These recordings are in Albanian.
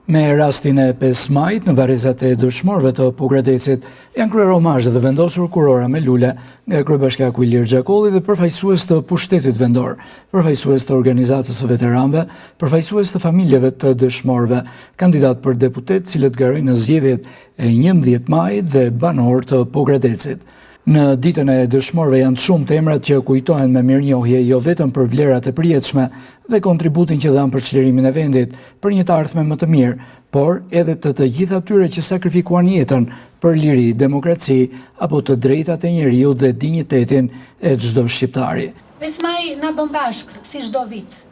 Me rastin e 5 majit në varrezat e dëshmorëve të Pogradecit janë kryer omazhe dhe vendosur kurora me lule nga kryebashkiaku Ilir Xhakolli dhe përfaqësues të pushtetit vendor, përfaqësues të organizatës së veteranëve, përfaqësues të familjeve të dëshmorëve, kandidat për deputet cilët garojnë në zgjedhjet e 11 majit dhe banor të Pogradecit. Në ditën e dëshmorëve janë shumë të emrat që kujtohen me mirënjohje jo vetëm për vlerat e përjetshme dhe kontributin që dhanë për çlirimin e vendit për një të ardhme më të mirë, por edhe të gjithë atyre që sakrifikuan jetën për liri, demokraci apo të drejtat e njeriut dhe dinjitetin e çdo shqiptari. 5 maj na bën bashkë si çdo vit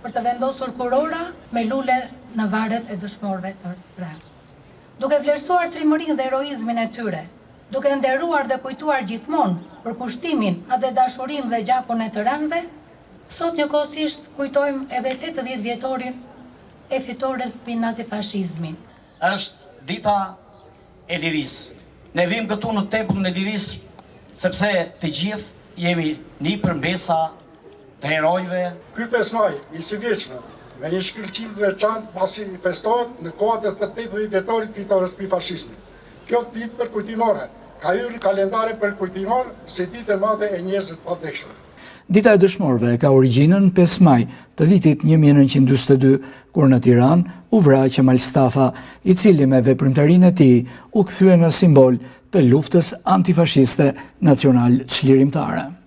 për të vendosur kurora me lule në varret e dëshmorëve të rreth. Duke vlerësuar trimërinë dhe heroizmin e tyre, duke nderuar dhe kujtuar gjithmonë për kushtimin dhe dashurinë dhe gjakun e të rënëve, sot njëkohësisht kujtojmë edhe 80 vjetorin e fitores mbi nazifashizmin. Është dita e lirisë. Ne vim këtu në tempullin e lirisë sepse të gjithë jemi një përmbesa të herojve. Ky 5 maj i sëvjetshëm me një shkëlqim të veçantë pasi festohet në kohët e 80 vjetorit fitores mbi fashizmin. Kjo ditë përkujtimore ka hyrë kalendare përkujtimor si ditë e madhe e njerëzve të padekshëm. Dita e dëshmorëve ka origjinën 5 maj të vitit 1942, kur në Tiranë u vra Qemal Stafa, i cili me veprimtarinë e tij u kthye në simbol të luftës antifashiste nacional çlirimtare.